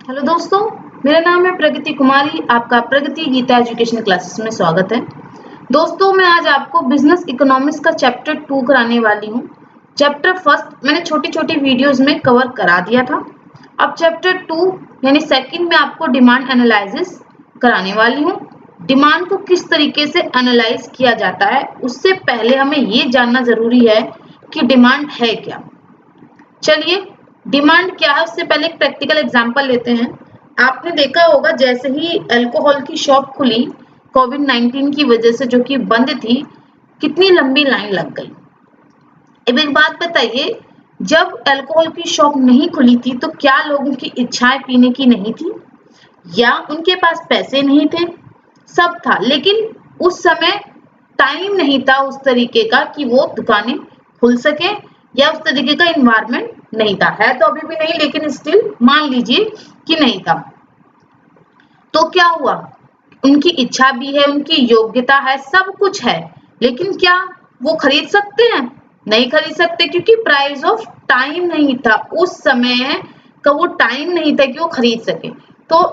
Hello दोस्तों, मेरा नाम है प्रगति कुमारी। आपका प्रगति गीता एजुकेशन क्लासेस में स्वागत है। दोस्तों, मैं आज आपको बिजनेस इकोनॉमिक्स का चैप्टर 2 कराने वाली हूँ। चैप्टर फर्स्ट मैंने छोटी-छोटी वीडियोस में कवर करा दिया था। अब चैप्टर 2 यानी सेकंड में आपको डिमांड एनालिसिस कराने वाली हूँ। डिमांड को किस तरीके से एनालाइज किया जाता है, उससे पहले हमें ये जानना जरूरी है कि डिमांड है क्या। चलिए, डिमांड क्या है उससे पहले एक प्रैक्टिकल एग्जांपल लेते हैं। आपने देखा होगा जैसे ही अल्कोहल की शॉप खुली कोविड-19 की वजह से, जो कि बंद थी, कितनी लंबी लाइन लग गई। अब एक बात बताइए, जब अल्कोहल की शॉप नहीं खुली थी तो क्या लोगों की इच्छाएं पीने की नहीं थी, या उनके पास पैसे नहीं थे? सब था, लेकिन उस समय टाइम नहीं था उस तरीके का कि वो दुकानें खुल सके, या उस तरीके का इन्वायरमेंट नहीं था। है तो अभी भी नहीं, लेकिन स्टिल मान लीजिए कि नहीं था। तो क्या हुआ, उनकी इच्छा भी है, उनकी योग्यता है, सब कुछ है, लेकिन क्या वो खरीद सकते हैं? नहीं खरीद सकते, क्योंकि प्राइस ऑफ टाइम नहीं था उस समय का, वो टाइम नहीं था कि वो खरीद सके। तो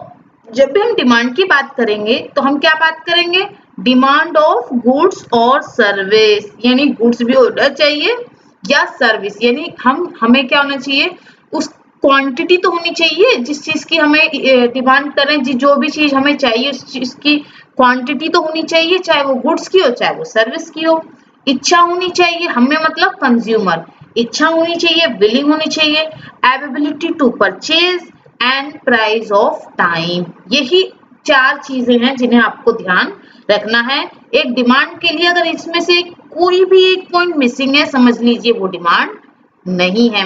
जब भी हम डिमांड की बात करेंगे तो हम क्या बात करेंगे? डिमांड ऑफ गुड्स और सर्विस, यानी गुड्स भी ऑर्डर चाहिए या सर्विस, यानी हमें क्या होना चाहिए, उस क्वांटिटी तो होनी चाहिए जिस चीज की हमें डिमांड कर रहे हैं। जो भी चीज हमें चाहिए उस चीज की क्वांटिटी तो होनी चाहिए, चाहे वो गुड्स की हो चाहे वो सर्विस की हो। इच्छा होनी चाहिए, हमें मतलब कंज्यूमर, इच्छा होनी चाहिए, विलिंग होनी चाहिए, ability to purchase and price of time. यही 4 चीजें हैं जिन्हें आपको ध्यान रखना है एक डिमांड के लिए। अगर इसमें से कोई भी एक पॉइंट मिसिंग है, समझ लीजिए वो डिमांड नहीं है।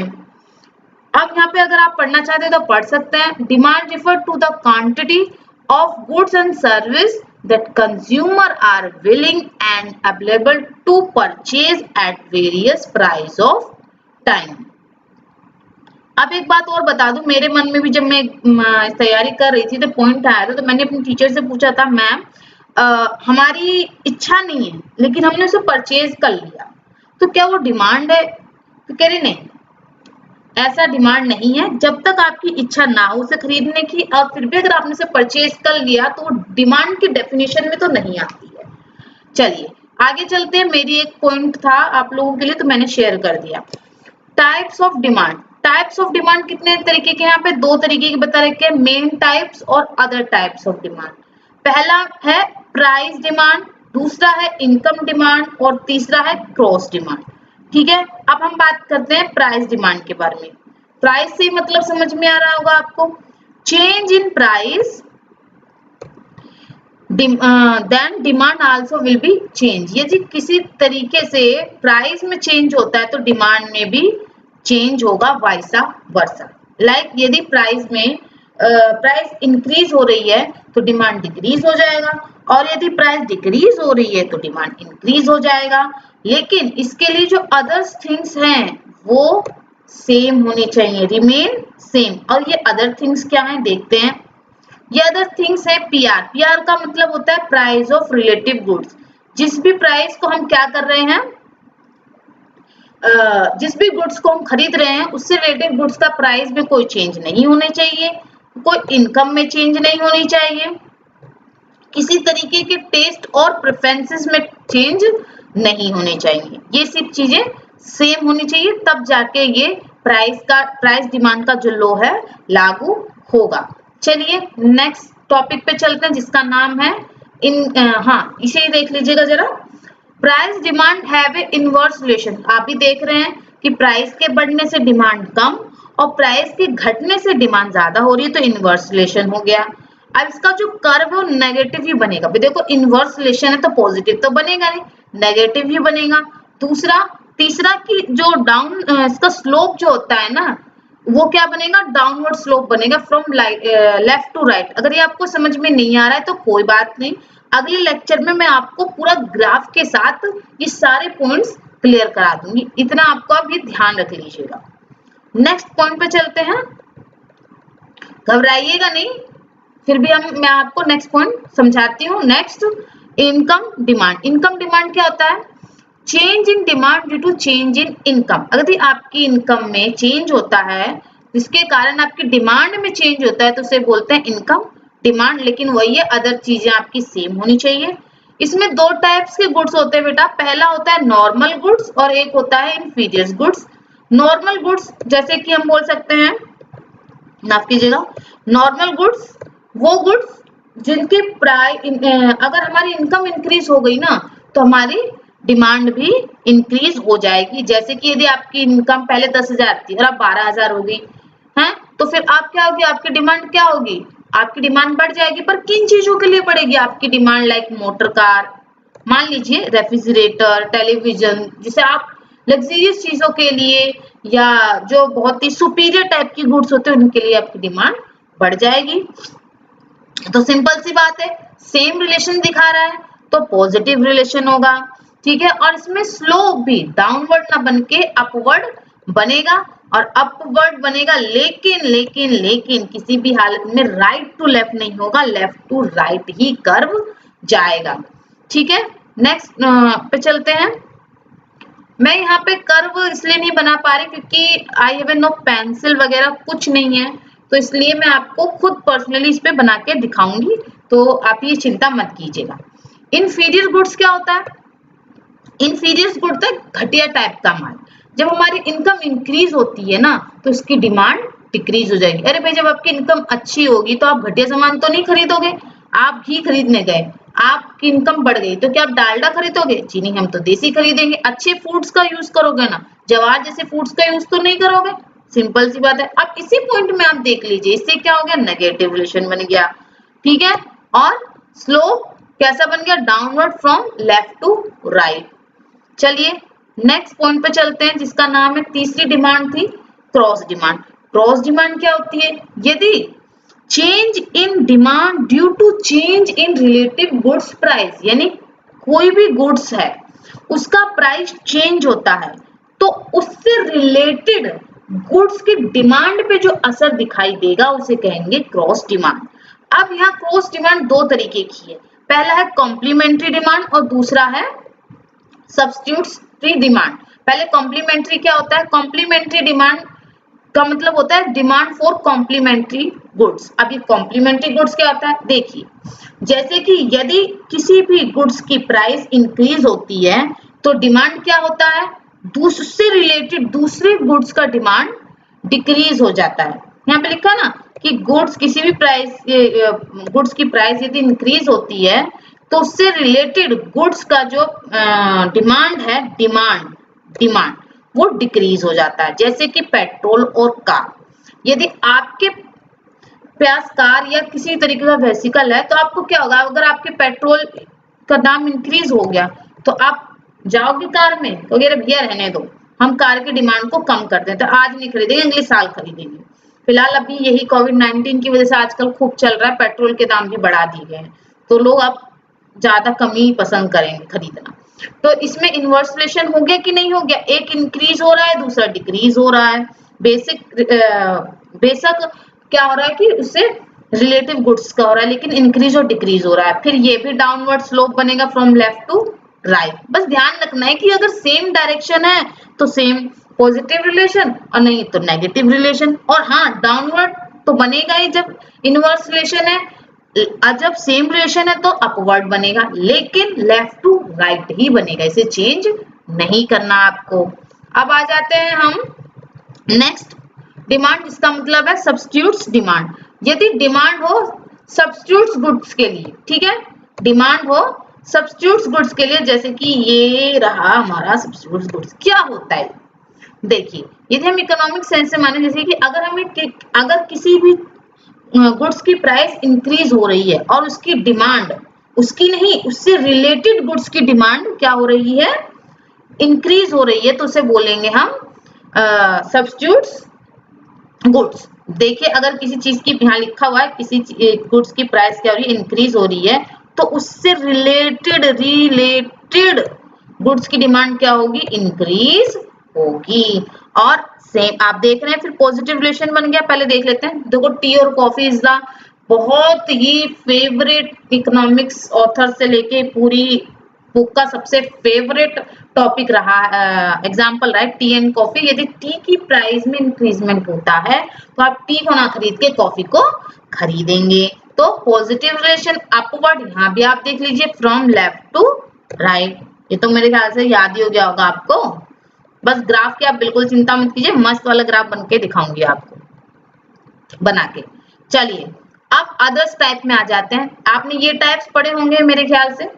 अब यहाँ पे अगर आप पढ़ना चाहते हैं तो पढ़ सकते हैं। Demand refer to the quantity of goods and service that consumer are willing and available to purchase at various price of time। अब एक बात और बता दूं, मेरे मन में भी जब मैं तैयारी कर रही थी तो पॉइंट आया था, तो मैंने अपनी टीचर से पूछा था, मैम हमारी इच्छा नहीं है लेकिन हमने उसे परचेज कर लिया, तो क्या वो डिमांड है? तो कह रही नहीं, ऐसा डिमांड नहीं है। जब तक आपकी इच्छा ना हो उसे खरीदने की, और फिर भी अगर आपने उसे परचेज कर लिया तो वो डिमांड की डेफिनेशन में तो नहीं आती है। चलिए आगे चलते हैं। मेरी एक पॉइंट था आप लोगों के लिए तो मैंने शेयर कर दिया। Types of demand. Types of demand कितने तरीके के? यहाँ पे 2 तरीके के बता रखे हैं, मेन टाइप्स और अदर टाइप्स ऑफ डिमांड। पहला है प्राइस डिमांड, दूसरा है इनकम डिमांड और तीसरा है क्रॉस डिमांड। ठीक है, अब हम बात करते हैं प्राइस डिमांड के बारे में। प्राइस से मतलब समझ में आ रहा होगा आपको, change in price then demand also will be change. यदि किसी तरीके से प्राइस में चेंज होता है तो डिमांड में भी चेंज होगा, वाइसा वर्सा। लाइक यदि प्राइस में प्राइस इंक्रीज हो रही है तो डिमांड डिक्रीज हो जाएगा, और यदि प्राइस डिक्रीज हो रही है तो डिमांड इंक्रीज हो जाएगा। लेकिन इसके लिए जो अदर्स थिंग्स हैं वो सेम होनी चाहिए, रिमेन सेम। और ये अदर थिंग्स क्या है देखते हैं। ये अदर थिंग्स है पीआर। पीआर का मतलब होता है प्राइस ऑफ रिलेटिव गुड्स। जिस भी प्राइस को हम क्या कर रहे हैं, जिस भी गुड्स को हम खरीद रहे हैं उससे रिलेटेड गुड्स का प्राइस में कोई चेंज नहीं होने चाहिए, कोई इनकम में चेंज नहीं होनी चाहिए, किसी तरीके के टेस्ट और प्रेफरेंसेस में चेंज नहीं होने चाहिए। ये सब चीजें सेम होनी चाहिए, तब जाके ये प्राइस डिमांड का जो लॉ है लागू होगा। चलिए नेक्स्ट टॉपिक पे चलते हैं जिसका नाम है इसे ही देख लीजिएगा जरा। Price demand have A inverse relation. आप भी देख रहे हैं कि प्राइस के बढ़ने से डिमांड कम और प्राइस के घटने से डिमांड ज्यादा हो रही है, तो इनवर्स रिलेशन हो गया। अब इसका जो कर्व है वो नेगेटिव ही बनेगा। देखो इनवर्स रिलेशन है तो पॉजिटिव तो बनेगा नहीं, नेगेटिव ही बनेगा। तीसरा कि जो इसका स्लोप जो होता है ना, वो क्या बनेगा, डाउनवर्ड स्लोप बनेगा फ्रॉम लेफ्ट टू राइट। अगर ये आपको समझ में नहीं आ रहा है तो कोई बात नहीं, अगले लेक्चर में मैं आपको पूरा ग्राफ के साथ ये सारे पॉइंट्स क्लियर करा दूंगी। इतना आपको अब ये ध्यान रख लीजिएगा। नेक्स्ट पॉइंट पे चलते हैं, घबराइएगा नहीं, फिर भी मैं आपको नेक्स्ट पॉइंट समझाती हूँ। Next income demand. Income demand क्या होता है? Change in demand due to change in income. अगर आपकी इनकम में चेंज होता है जिसके कारण आपकी डिमांड में चेंज होता है तो उसे बोलते हैं इनकम डिमांड। लेकिन वही है, अदर चीजें आपकी सेम होनी चाहिए। इसमें दो टाइप्स के गुड्स होते हैं बेटा, पहला होता है नॉर्मल गुड्स और एक होता है इंफीरियर गुड्स। नॉर्मल गुड्स जैसे कि हम बोल सकते हैं, माफ कीजिएगा, नॉर्मल गुड्स वो गुड्स जिनके प्राइस, अगर हमारी इनकम इंक्रीज हो गई ना तो हमारी डिमांड भी इंक्रीज हो जाएगी। जैसे कि यदि आपकी इनकम पहले 10,000 थी और अब 12,000 हो गई है, तो फिर आप क्या होगी, आपकी डिमांड क्या होगी, आपकी डिमांड बढ़ जाएगी। पर किन चीजों के लिए बढ़ेगी आपकी डिमांड, लाइक मोटर कार, मान लीजिए रेफ्रिजरेटर, टेलीविजन, जिसे आप लग्जरियस चीजों के लिए या जो बहुत ही सुपीरियर टाइप की गुड्स होते हैं उनके लिए आपकी डिमांड बढ़ जाएगी। तो सिंपल सी बात है, सेम रिलेशन दिखा रहा है तो पॉजिटिव रिलेशन होगा, ठीक है। और इसमें स्लोप भी डाउनवर्ड ना बन के अपवर्ड बनेगा, और अपवर्ड बनेगा लेकिन लेकिन लेकिन किसी भी हालत में राइट टू लेफ्ट नहीं होगा, लेफ्ट टू राइट ही कर्व जाएगा, ठीक है। नेक्स्ट पे चलते हैं। मैं यहाँ पे कर्व इसलिए नहीं बना पा रही क्योंकि आई हैव नो पेंसिल वगैरह कुछ नहीं है, तो इसलिए मैं आपको खुद पर्सनली इस पे बना के दिखाऊंगी, तो आप ये चिंता मत कीजिएगा। इंफीरियर गुड्स क्या होता है, इंफीरियर गुड्स है घटिया टाइप का माल। जब हमारी इनकम इंक्रीज होती है ना तो उसकी डिमांड डिक्रीज हो जाएगी। अरे भाई, जब आपकी इनकम अच्छी होगी तो आप घटिया सामान तो नहीं खरीदोगे। आप घी खरीदने गए, आपकी इनकम बढ़ गई तो क्या आप डालडा खरीदोगे? जी नहीं, हम तो देसी खरीदेंगे। अच्छे फूड्स का यूज करोगे ना, जवार जैसे फूड्स का यूज तो नहीं करोगे। सिंपल सी बात है। अब इसी पॉइंट में आप देख लीजिए, इससे क्या हो गया, नेगेटिव रिलेशन बन गया, ठीक है। और स्लोप कैसा बन गया, downward from left to right. चलिए नेक्स्ट पॉइंट पे चलते हैं, जिसका नाम है, तीसरी डिमांड थी क्रॉस डिमांड। क्रॉस डिमांड क्या होती है, यदि change in demand due to change in relative goods price, यानी कोई भी गुड्स है उसका प्राइस चेंज होता है तो उससे रिलेटेड गुड्स की डिमांड पे जो असर दिखाई देगा उसे कहेंगे क्रॉस डिमांड। अब यहाँ क्रॉस डिमांड दो तरीके की है, पहला है कॉम्प्लीमेंट्री डिमांड और दूसरा है सब्स्टिट्यूटरी डिमांड। पहले कॉम्प्लीमेंट्री क्या होता है, कॉम्प्लीमेंट्री डिमांड का मतलब होता है डिमांड फॉर कॉम्प्लीमेंट्री गुड्स। अब ये कॉम्प्लीमेंट्री गुड्स क्या होता है, देखिए, जैसे कि यदि किसी भी गुड्स की प्राइस इंक्रीज होती है तो डिमांड क्या होता है, उससे रिलेटेड दूसरे गुड्स का डिमांड डिक्रीज हो जाता है। यहाँ पे लिखा ना कि गुड्स, किसी भी प्राइस, गुड्स की प्राइस यदि इंक्रीज होती है तो उससे रिलेटेड गुड्स का जो डिमांड है, डिमांड वो डिक्रीज हो जाता है। जैसे कि पेट्रोल और कार, यदि आपके पास कार या किसी तरीके का वेहिकल है तो आपको क्या होगा, अगर आपके पेट्रोल का दाम इंक्रीज हो गया तो आप जाओगे कार में, वगैरह भैया रहने दो, हम कार की डिमांड को कम कर दें, तो आज नहीं खरीदेंगे, अगले साल खरीदेंगे। फिलहाल अभी यही कोविड-19 की वजह से आजकल खूब चल रहा है, पेट्रोल के दाम भी बढ़ा दिए गए हैं, तो लोग अब ज्यादा कम ही पसंद करेंगे खरीदना। तो इसमें इनवर्स रिलेशन हो गया कि नहीं हो गया, एक इंक्रीज हो रहा है दूसरा डिक्रीज हो रहा है। बेशक क्या हो रहा है कि उससे रिलेटिव गुड्स का हो रहा है, लेकिन इंक्रीज और डिक्रीज हो रहा है। फिर ये भी डाउनवर्ड स्लोप बनेगा फ्रॉम लेफ्ट टू राइट। बस ध्यान रखना है कि अगर सेम डायरेक्शन है तो सेम पॉजिटिव रिलेशन, और नहीं तो नेगेटिव रिलेशन। और हाँ, डाउनवर्ड तो बनेगा ही जब इनवर्स रिलेशन है, जब सेम रिलेशन है तो अपवर्ड बनेगा, लेकिन लेफ्ट टू राइट ही बनेगा, इसे चेंज नहीं करना आपको। अब आ जाते हैं हम नेक्स्ट डिमांड, जिसका मतलब है सब्स्टिट्यूट्स डिमांड। यदि डिमांड हो सब्स्टिट्यूट्स गुड्स के लिए, ठीक है, डिमांड हो सब्स्टिट्यूट्स गुड्स के लिए, जैसे कि ये रहा हमारा सब्स्टिट्यूट्स गुड्स। क्या होता है, देखिए, यदि हम इकोनॉमिक सेंस से माने, जैसे कि अगर किसी भी गुड्स की प्राइस इंक्रीज हो रही है और उसकी डिमांड, उसकी नहीं, उससे रिलेटेड गुड्स की डिमांड क्या हो रही है, इंक्रीज हो रही है, तो उसे बोलेंगे हम सब्स्टिट्यूट्स गुड्स। देखिए, अगर किसी चीज की, यहाँ लिखा हुआ है किसी गुड्स की प्राइस क्या हो रही है, इंक्रीज हो रही है, तो उससे रिलेटेड गुड्स की डिमांड क्या होगी, इंक्रीज होगी। और सेम आप देख रहे हैं, फिर पॉजिटिव रिलेशन बन गया। पहले देख लेते हैं, देखो, टी और कॉफी इज द बहुत ही फेवरेट इकोनॉमिक्स ऑथर से लेके पूरी बुक का सबसे फेवरेट टॉपिक रहा, एग्जाम्पल रहा है टी एंड कॉफी। यदि टी की प्राइस में इंक्रीजमेंट होता है तो आप टी को ना खरीद के कॉफी को खरीदेंगे। तो पॉजिटिव रिलेशन अपवर्ड, यहाँ भी आप देख लीजिए फ्रॉम लेफ्ट टू राइट। ये तो मेरे ख्याल से याद ही हो गया होगा आपको। बस ग्राफ की आप बिल्कुल चिंता मत कीजिए, मस्त वाला ग्राफ बन के दिखाऊंगी आपको बना के। चलिए अब अदर्स टाइप में आ जाते हैं। आपने ये टाइप्स पढ़े होंगे मेरे ख्याल से।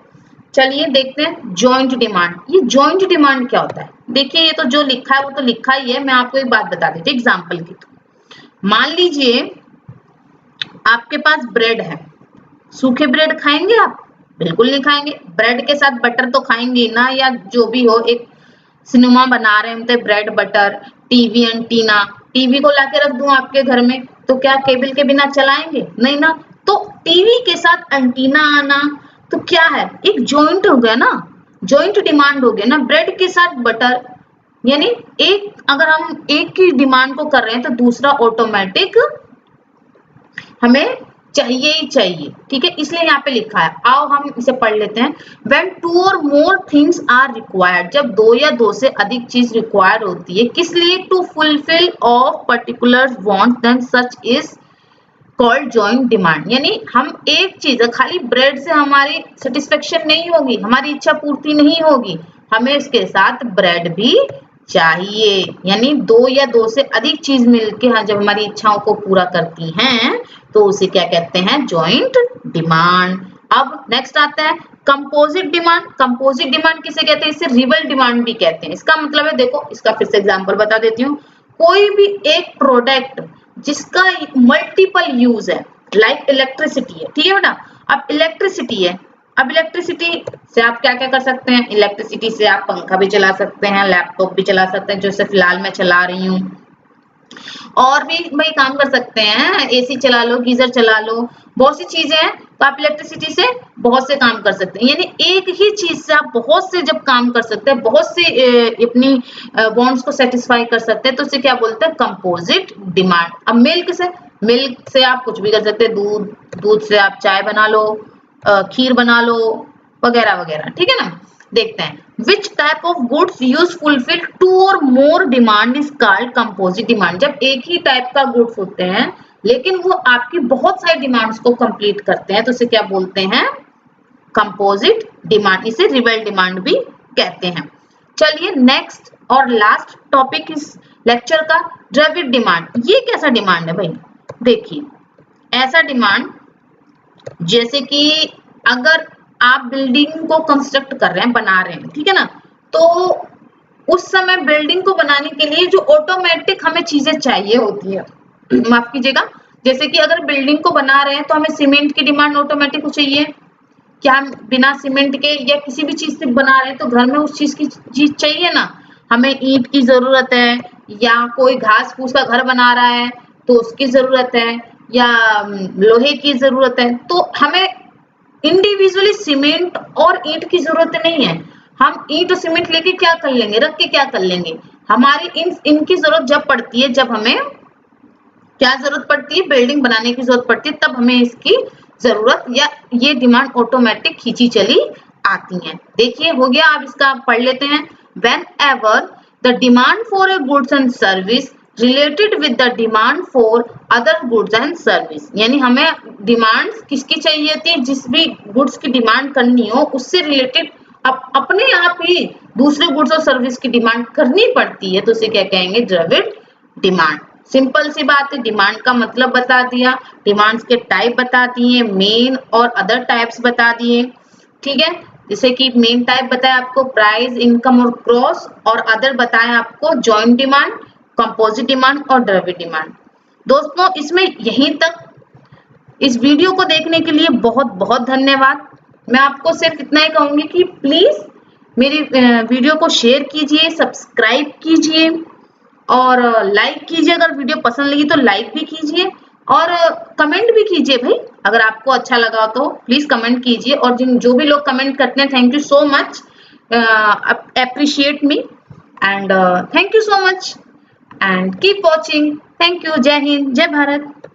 चलिए देखते हैं जॉइंट डिमांड। ये जॉइंट डिमांड क्या होता है? देखिए ये तो जो लिखा है वो तो लिखा ही है। मैं आपको एक बात बता देती हूँ एग्जाम्पल की। मान लीजिए आपके पास ब्रेड है, सूखे ब्रेड खाएंगे आप? बिल्कुल नहीं खाएंगे। ब्रेड के साथ बटर तो खाएंगे ना, या जो भी हो, एक सिनेमा बना रहे हैं bread butter, TV antenna, TV को लाके रख दूं आपके घर में तो क्या केबल के बिना चलाएंगे? नहीं ना। तो टीवी के साथ एंटीना आना तो क्या है, एक जॉइंट हो गया ना, जॉइंट डिमांड हो गया ना, ब्रेड के साथ बटर। यानी एक, अगर हम एक की डिमांड को कर रहे हैं तो दूसरा ऑटोमेटिक हमें चाहिए ही चाहिए, ठीक है, इसलिए यहाँ पे लिखा है। आओ हम इसे पढ़ लेते हैं। When two or more things are required, जब दो या दो से अधिक चीज रिक्वायर होती है, किस लिए? To fulfill of particular want, then such is called joint demand। यानी हम एक चीज, खाली ब्रेड से हमारी सेटिस्फेक्शन नहीं होगी, हमारी इच्छा पूर्ति नहीं होगी, हमें इसके साथ ब्रेड भी चाहिए। यानी दो या दो से अधिक चीज मिलके हाँ जब हमारी इच्छाओं को पूरा करती हैं तो उसे क्या कहते हैं? Joint demand. अब नेक्स्ट आता है कंपोजिट डिमांड। कंपोजिट डिमांड किसे कहते हैं? इसे रिवल डिमांड भी कहते हैं। इसका मतलब है, देखो इसका फिर से एग्जांपल बता देती हूँ। कोई भी एक प्रोडक्ट जिसका मल्टीपल यूज है, लाइक इलेक्ट्रिसिटी है, ठीक है बेटा। अब इलेक्ट्रिसिटी है, अब इलेक्ट्रिसिटी से आप क्या क्या कर सकते हैं? इलेक्ट्रिसिटी से आप पंखा भी चला सकते हैं, लैपटॉप भी चला सकते हैं, जैसे फिलहाल मैं चला रही हूँ, और भी भाई काम कर सकते हैं, एसी चला लो, गीजर चला लो, बहुत सी चीजें हैं। तो आप इलेक्ट्रिसिटी से बहुत से काम कर सकते हैं। यानी एक ही चीज से आप बहुत से जब काम कर सकते हैं, बहुत से अपनी वांट्स को सेटिस्फाई कर सकते हैं, तो उसे क्या बोलते हैं? Composite demand. अब मिल्क से आप कुछ भी कर सकते हैं, दूध से आप चाय बना लो, खीर बना लो, वगैरह वगैरह, ठीक है ना। देखते हैं which type of goods use fulfill two or more demand is called composite demand। जब एक ही टाइप का गुड्स होते हैं लेकिन वो आपकी बहुत सारी डिमांड्स को कंप्लीट करते हैं तो उसे क्या बोलते हैं? Composite demand. इसे रिवल डिमांड भी कहते हैं। चलिए नेक्स्ट और लास्ट टॉपिक इस लेक्चर का, द्रविड डिमांड। ये कैसा डिमांड है भाई? देखिए ऐसा डिमांड जैसे कि अगर आप बिल्डिंग को कंस्ट्रक्ट कर रहे हैं, बना रहे हैं, ठीक है ना, तो उस समय बिल्डिंग को बनाने के लिए जो ऑटोमेटिक हमें चीजें चाहिए होती है, माफ कीजिएगा, जैसे कि अगर बिल्डिंग को बना रहे हैं तो हमें सीमेंट की डिमांड ऑटोमेटिक चाहिए। क्या हम बिना सीमेंट के या किसी भी चीज से बना रहे हैं तो घर में उस चीज की चीज चाहिए ना, हमें ईंट की जरूरत है, या कोई घास फूस का घर बना रहा है तो उसकी जरूरत है, या लोहे की जरूरत है। तो हमें इंडिविजुअली सीमेंट और ईंट की जरूरत नहीं है। हम ईंट और सीमेंट लेके क्या कर लेंगे, रख के क्या कर लेंगे? हमारी इनकी जरूरत जब पड़ती है, जब हमें क्या जरूरत पड़ती है? बिल्डिंग बनाने की जरूरत पड़ती है, तब हमें इसकी जरूरत या ये डिमांड ऑटोमेटिक खींची चली आती है। देखिए हो गया। अब इसका पढ़ लेते हैं। Whenever the demand for a goods and service related with the demand for other goods and service, यानी हमें डिमांड किसकी चाहिए होती है? जिस भी गुड्स की डिमांड करनी हो उससे रिलेटेड अपने आप ही दूसरे गुड्स और सर्विस की डिमांड करनी पड़ती है, तो उसे क्या कहेंगे? द्रविड डिमांड। सिंपल सी बात है, डिमांड का मतलब बता दिया, डिमांड्स के टाइप बता दिए, मेन और अदर टाइप्स बता दिए, ठीक है। जैसे कि मेन टाइप बताया आपको प्राइस, इनकम और क्रॉस, और अदर बताया आपको जॉइंट डिमांड, कंपोजिट डिमांड और द्रविड डिमांड। दोस्तों इसमें यहीं तक। इस वीडियो को देखने के लिए बहुत बहुत धन्यवाद। मैं आपको सिर्फ इतना ही कहूंगी कि प्लीज मेरी वीडियो को शेयर कीजिए, सब्सक्राइब कीजिए और लाइक कीजिए। अगर वीडियो पसंद लगी तो लाइक भी कीजिए और कमेंट भी कीजिए भाई, अगर आपको अच्छा लगा तो प्लीज कमेंट कीजिए। और जो भी लोग कमेंट करते हैं, thank you so much, appreciate me and thank you so much and keep watching. Thank you. जय हिंद, जय भारत।